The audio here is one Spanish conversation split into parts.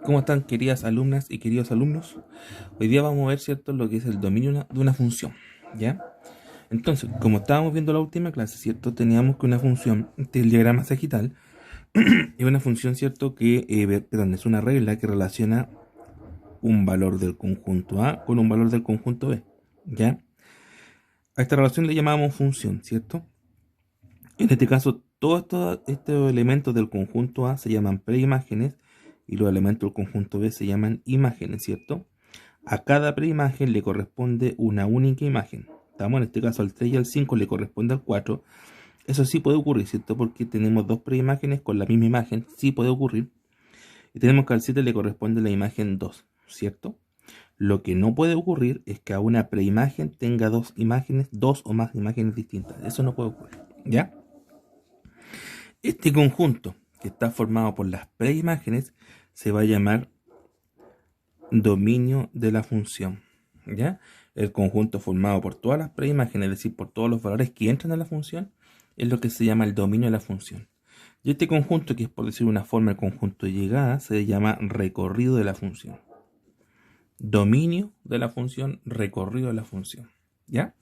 ¿Cómo están, queridas alumnas y queridos alumnos? Hoy día vamos a ver, ¿cierto?, lo que es el dominio de una función, ¿ya? Entonces, como estábamos viendo la última clase, ¿cierto?, teníamos que una función del diagrama sagital es una función, ¿cierto?, es una regla que relaciona un valor del conjunto A con un valor del conjunto B, ¿ya? A esta relación le llamamos función, ¿cierto? En este caso, todos estos elementos del conjunto A se llaman preimágenes y los elementos del conjunto B se llaman imágenes, ¿cierto? A cada preimagen le corresponde una única imagen. Estamos en este caso al 3 y al 5 le corresponde al 4. Eso sí puede ocurrir, ¿cierto? Porque tenemos dos preimágenes con la misma imagen, sí puede ocurrir. Y tenemos que al 7 le corresponde la imagen 2, ¿cierto? Lo que no puede ocurrir es que a una preimagen tenga dos imágenes, dos o más imágenes distintas. Eso no puede ocurrir, ¿ya? Este conjunto que está formado por las preimágenes se va a llamar dominio de la función, ¿ya? El conjunto formado por todas las preimágenes, es decir, por todos los valores que entran a la función, es lo que se llama el dominio de la función. Y este conjunto, que es por decir una forma el conjunto de llegada, se llama recorrido de la función. Dominio de la función, recorrido de la función, ¿ya?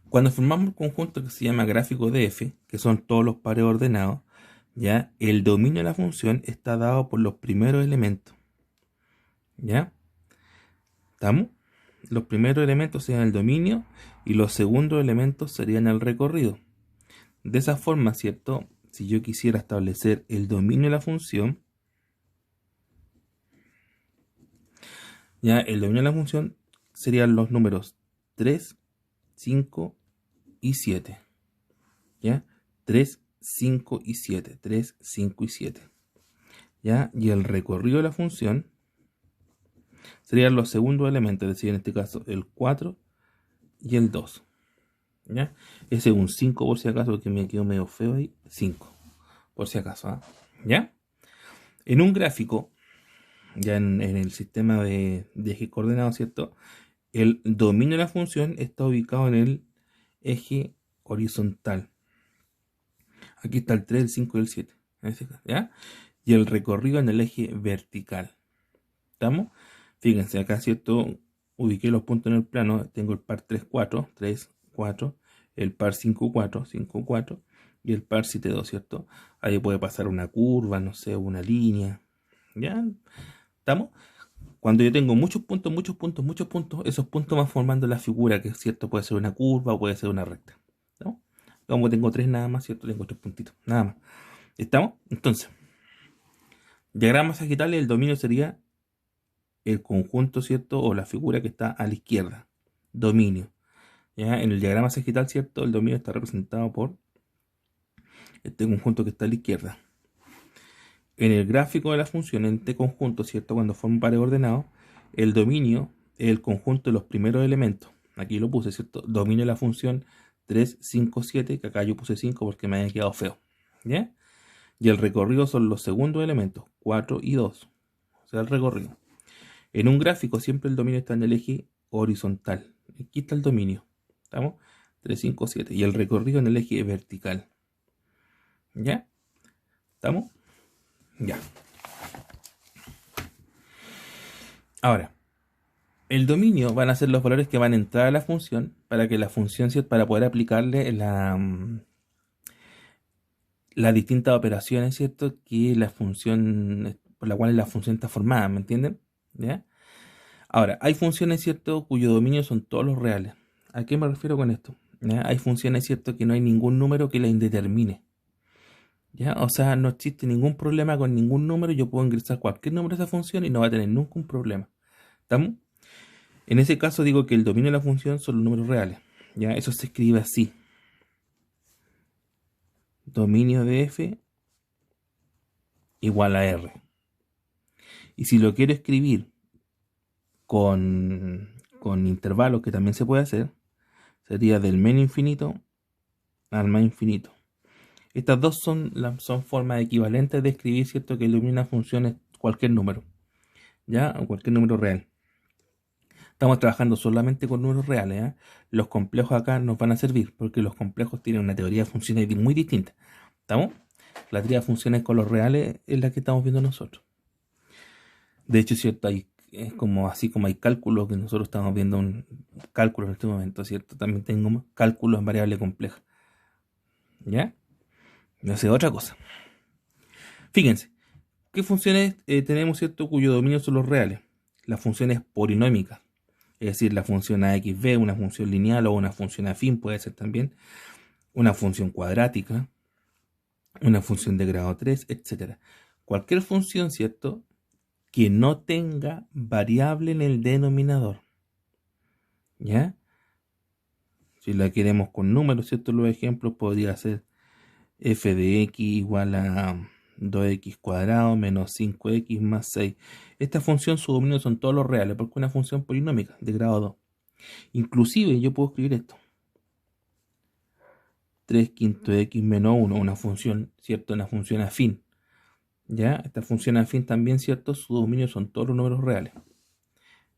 Cuando formamos un conjunto que se llama gráfico de f, que son todos los pares ordenados, ¿ya? El dominio de la función está dado por los primeros elementos, ¿ya? ¿Estamos? Los primeros elementos serían el dominio y los segundos elementos serían el recorrido. De esa forma, ¿cierto? Si yo quisiera establecer el dominio de la función, ya el dominio de la función serían los números 3, 5 y 7. ¿Ya? 3, 5 y 7. 3, 5 y 7. ¿Ya? Y el recorrido de la función serían los segundos elementos, es decir, en este caso el 4 y el 2. ¿Ya? Ese es un 5 por si acaso, porque me quedó medio feo ahí. 5, por si acaso. ¿Ah? ¿Ya? En un gráfico, ya en el sistema de eje coordenado, ¿cierto? El dominio de la función está ubicado en el eje horizontal. Aquí está el 3, el 5 y el 7. ¿Ya? Y el recorrido en el eje vertical. ¿Estamos? Fíjense, acá, ¿cierto? Ubiqué los puntos en el plano. Tengo el par 3, 4, 3, 4. El par 5, 4, 5, 4. Y el par 7, 2, ¿cierto? Ahí puede pasar una curva, no sé, una línea. ¿Ya? ¿Estamos? Cuando yo tengo muchos puntos, esos puntos van formando la figura, que es cierto, puede ser una curva o puede ser una recta. ¿No? Como tengo 3 nada más, ¿cierto? Tengo 3 puntitos, nada más. ¿Estamos? Entonces, diagrama sagital, el dominio sería el conjunto, ¿cierto? O la figura que está a la izquierda. Dominio. ¿Ya? En el diagrama sagital, ¿cierto? El dominio está representado por este conjunto que está a la izquierda. En el gráfico de la función, en este conjunto, ¿cierto? Cuando forma un par ordenado, el dominio es el conjunto de los primeros elementos. Aquí lo puse, ¿cierto? Dominio de la función 3, 5, 7, que acá yo puse 5 porque me había quedado feo. ¿Ya? Y el recorrido son los segundos elementos, 4 y 2. O sea, el recorrido. En un gráfico siempre el dominio está en el eje horizontal. Aquí está el dominio. ¿Estamos? 3, 5, 7. Y el recorrido en el eje vertical. ¿Ya? ¿Estamos? Ya. Ahora, el dominio van a ser los valores que van a entrar a la función para que la función, para poder aplicarle las distintas operaciones, ¿cierto? Que la función, por la cual la función está formada, ¿me entienden? ¿Ya? Ahora, hay funciones, ¿cierto?, cuyo dominio son todos los reales. ¿A qué me refiero con esto? ¿Ya? Hay funciones, ¿cierto?, que no hay ningún número que la indetermine. ¿Ya? O sea, no existe ningún problema con ningún número. Yo puedo ingresar cualquier número a esa función y no va a tener nunca un problema. ¿Estamos? En ese caso digo que el dominio de la función son los números reales. ¿Ya? Eso se escribe así. Dominio de f igual a r. Y si lo quiero escribir con intervalos, que también se puede hacer, sería del menos infinito al más infinito. Estas dos son formas equivalentes de escribir, ¿cierto?, que el dominio de una función es cualquier número, ¿ya? O cualquier número real. Estamos trabajando solamente con números reales, ¿eh? Los complejos acá nos van a servir, porque los complejos tienen una teoría de funciones muy distinta. ¿Estamos? La teoría de funciones con los reales es la que estamos viendo nosotros. De hecho, ¿cierto? Es como así como hay cálculos que nosotros estamos viendo un cálculo en este momento, ¿cierto? También tengo cálculos en variable compleja. ¿Ya? No sé, otra cosa. Fíjense, ¿qué funciones tenemos, ¿cierto? Cuyo dominio son los reales? Las funciones polinómicas. Es decir, la función AXB, una función lineal o una función afín puede ser también. Una función cuadrática, una función de grado 3, etcétera. Cualquier función, ¿cierto?, que no tenga variable en el denominador. ¿Ya? Si la queremos con números, ¿cierto? Los ejemplos podría ser f de x igual a 2x cuadrado menos 5x más 6. Esta función, su dominio son todos los reales, porque es una función polinómica de grado 2. Inclusive yo puedo escribir esto. 3 quinto de x menos 1, una función, ¿cierto? Una función afín. ¿Ya? Esta función afín también, ¿cierto? Su dominio son todos los números reales.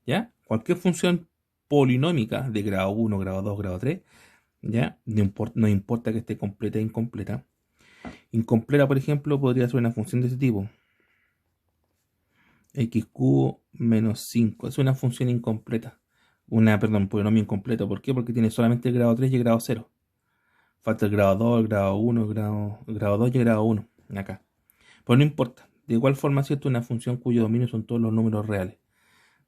¿Ya? Cualquier función polinómica de grado 1, grado 2, grado 3, ¿ya? No importa que esté completa e incompleta. Incompleta, por ejemplo, podría ser una función de este tipo. X cubo menos 5. Es una función incompleta. Polinomio incompleto. ¿Por qué? Porque tiene solamente el grado 3 y el grado 0. Falta el grado 2, el grado 1, el grado 2 y el grado 1. Acá. Pues no importa. De igual forma, ¿cierto? Una función cuyo dominio son todos los números reales.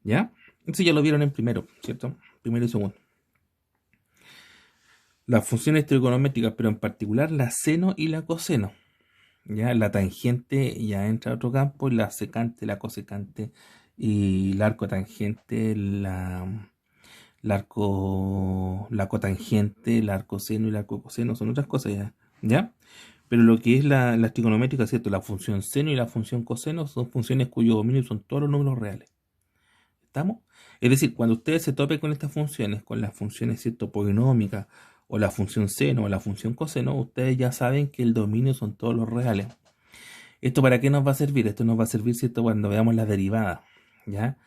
¿Ya? Eso ya lo vieron en primero, ¿cierto? Primero y segundo. Las funciones trigonométricas, pero en particular la seno y la coseno. ¿Ya? La tangente ya entra a otro campo, la secante, la cosecante y el arco tangente, la cotangente, el arco seno y el arco coseno son otras cosas ya. ¿Ya? Pero lo que es la trigonométrica, ¿cierto? La función seno y la función coseno son funciones cuyo dominio son todos los números reales. ¿Estamos? Es decir, cuando ustedes se topen con estas funciones, con las funciones, ¿cierto?, polinómicas, o la función seno o la función coseno, ustedes ya saben que el dominio son todos los reales. ¿Esto para qué nos va a servir? Esto nos va a servir, ¿cierto?, cuando veamos las derivadas. ¿Ya?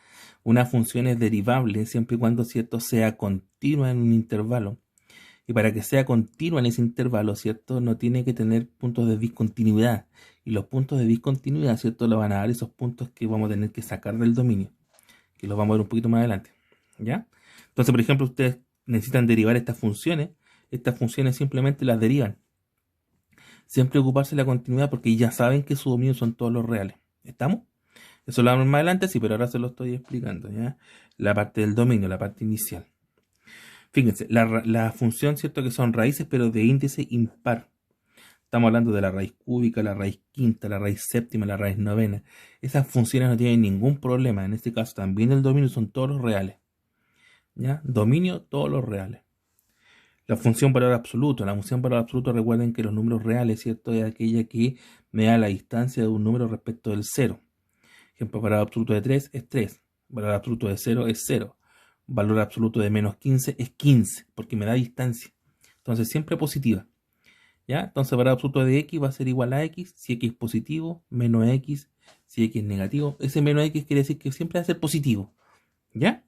Una función es derivable siempre y cuando, ¿cierto?, sea continua en un intervalo. Y para que sea continua en ese intervalo, ¿cierto?, no tiene que tener puntos de discontinuidad. Y los puntos de discontinuidad, ¿cierto?, lo van a dar esos puntos que vamos a tener que sacar del dominio, que los vamos a ver un poquito más adelante. ¿Ya? Entonces, por ejemplo, ustedes necesitan derivar estas funciones simplemente las derivan. Siempre ocuparse de la continuidad porque ya saben que su dominio son todos los reales. ¿Estamos? Eso lo vamos más adelante, sí, pero ahora se lo estoy explicando, ¿ya? La parte del dominio, la parte inicial. Fíjense, la función, ¿cierto?, que son raíces, pero de índice impar. Estamos hablando de la raíz cúbica, la raíz quinta, la raíz séptima, la raíz novena. Esas funciones no tienen ningún problema. En este caso también el dominio son todos los reales. ¿Ya? Dominio, todos los reales. La función valor absoluto. La función valor absoluto, recuerden que los números reales, ¿cierto?, es aquella que me da la distancia de un número respecto del 0. Ejemplo, valor absoluto de 3 es 3. Valor absoluto de 0 es 0. Valor absoluto de menos 15 es 15, porque me da distancia. Entonces, siempre positiva. ¿Ya? Entonces, valor absoluto de x va a ser igual a x si x es positivo, menos x si x es negativo. Ese menos x quiere decir que siempre va a ser positivo. ¿Ya?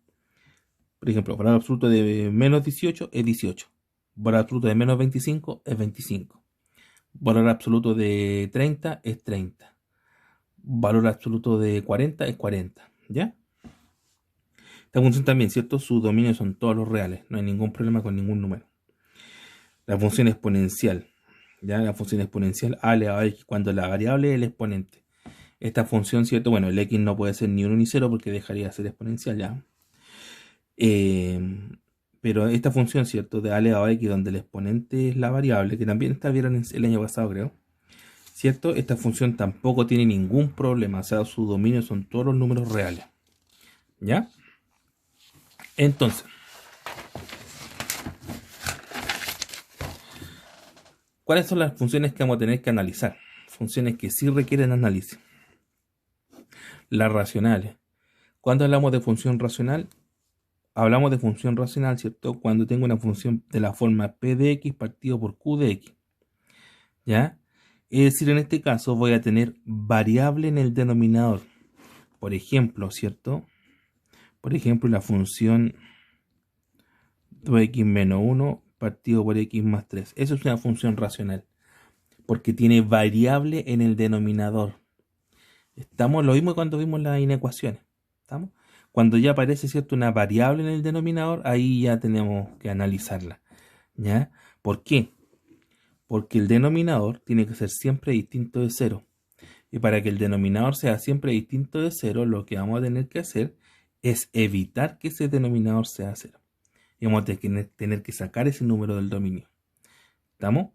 Por ejemplo, valor absoluto de menos 18 es 18. Valor absoluto de menos 25 es 25. Valor absoluto de 30 es 30. Valor absoluto de 40 es 40. ¿Ya? Esta función también, ¿cierto? Sus dominios son todos los reales. No hay ningún problema con ningún número. La función exponencial. ¿Ya? La función exponencial a elevado a x cuando la variable es el exponente. Esta función, ¿cierto? Bueno, el x no puede ser ni 1 ni 0 porque dejaría de ser exponencial, ¿ya? Pero esta función, ¿cierto?, de a elevado a x, donde el exponente es la variable, que también vieron el año pasado, creo, ¿cierto? Esta función tampoco tiene ningún problema, o sea, su dominio son todos los números reales. ¿Ya? Entonces, ¿cuáles son las funciones que vamos a tener que analizar? Funciones que sí requieren análisis. Las racionales. Cuando hablamos de función racional, hablamos de función racional, ¿cierto?, cuando tengo una función de la forma p de x partido por q de x. ¿Ya? Es decir, en este caso voy a tener variable en el denominador. Por ejemplo, ¿cierto? Por ejemplo, la función 2x menos 1 partido por x más 3. Eso es una función racional, porque tiene variable en el denominador. Estamos lo mismo cuando vimos las inecuaciones. ¿Estamos? Cuando ya aparece, ¿cierto?, una variable en el denominador, ahí ya tenemos que analizarla. ¿Ya? ¿Por qué? Porque el denominador tiene que ser siempre distinto de cero. Y para que el denominador sea siempre distinto de cero, lo que vamos a tener que hacer es evitar que ese denominador sea cero. Y vamos a tener que sacar ese número del dominio. ¿Estamos?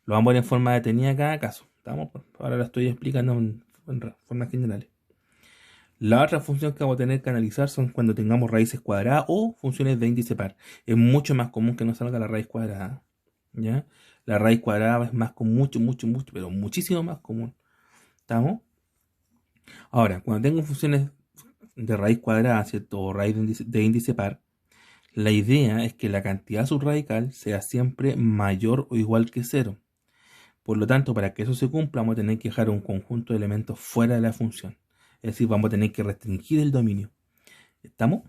Lo vamos a ver en forma detenida en cada caso. ¿Estamos? Ahora lo estoy explicando en formas generales. La otra función que vamos a tener que analizar son cuando tengamos raíces cuadradas o funciones de índice par. Es mucho más común que nos salga la raíz cuadrada. ¿Ya? La raíz cuadrada es más común, mucho, pero muchísimo más común. ¿Estamos? Ahora, cuando tengo funciones de raíz cuadrada, ¿cierto? O raíz de índice par, la idea es que la cantidad subradical sea siempre mayor o igual que cero. Por lo tanto, para que eso se cumpla, vamos a tener que dejar un conjunto de elementos fuera de la función. Es decir, vamos a tener que restringir el dominio. ¿Estamos?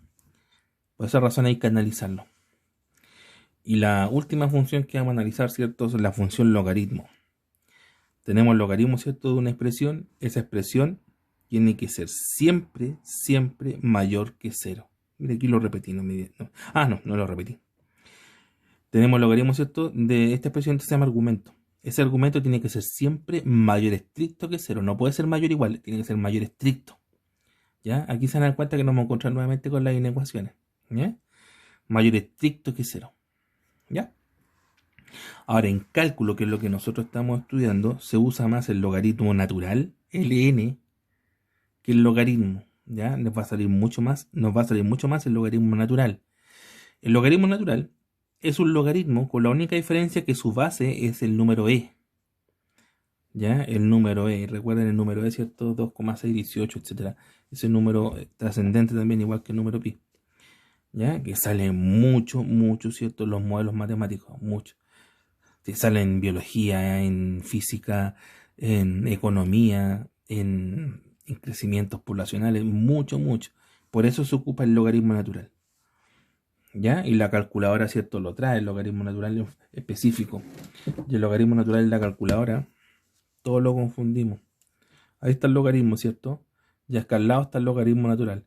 Por esa razón hay que analizarlo. Y la última función que vamos a analizar, ¿cierto?, es la función logaritmo. Tenemos el logaritmo, ¿cierto?, de una expresión. Esa expresión tiene que ser siempre, siempre mayor que cero. Mire, aquí lo repetí. No lo repetí. Tenemos el logaritmo, ¿cierto?, de esta expresión que se llama argumento. Ese argumento tiene que ser siempre mayor estricto que cero. No puede ser mayor igual, tiene que ser mayor estricto. ¿Ya? Aquí se dan cuenta que nos vamos a encontrar nuevamente con las inecuaciones. ¿Ya? Mayor estricto que cero. ¿Ya? Ahora, en cálculo, que es lo que nosotros estamos estudiando, se usa más el logaritmo natural, ln, que el logaritmo. ¿Ya? Nos va a salir mucho más el logaritmo natural. El logaritmo natural es un logaritmo con la única diferencia que su base es el número e. ¿Ya? El número e. Recuerden el número e, ¿cierto? 2,618, etc. Ese número trascendente también, igual que el número pi. ¿Ya? Que sale mucho, ¿cierto? Los modelos matemáticos, mucho. Te salen en biología, en física, en economía, en crecimientos poblacionales, mucho. Por eso se ocupa el logaritmo natural. ¿Ya? Y la calculadora, ¿cierto?, lo trae, el logaritmo natural específico. Y el logaritmo natural en la calculadora, todo lo confundimos. Ahí está el logaritmo, ¿cierto? Y acá al lado está el logaritmo natural.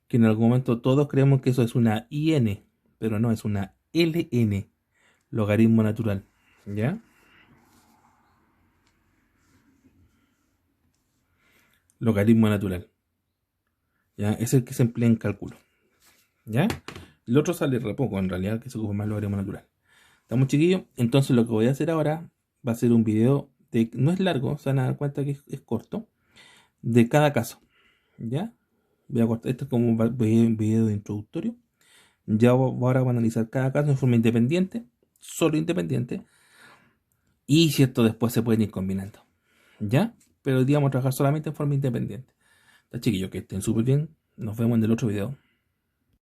Que en algún momento todos creemos que eso es una IN, pero no, es una LN, logaritmo natural. ¿Ya? Logaritmo natural. ¿Ya? Es el que se emplea en cálculo. ¿Ya? El otro sale re poco, en realidad, que se ocupa más logaritmo natural. ¿Estamos, chiquillos? Entonces lo que voy a hacer ahora va a ser un video de, no es largo, se van a dar cuenta que es corto, de cada caso. ¿Ya? Voy a cortar, esto es como un video introductorio. Ya ahora voy a analizar cada caso en forma independiente, solo independiente, y cierto, después se pueden ir combinando. ¿Ya? Pero hoy día vamos a trabajar solamente en forma independiente. Está, chiquillos, que estén súper bien. Nos vemos en el otro video.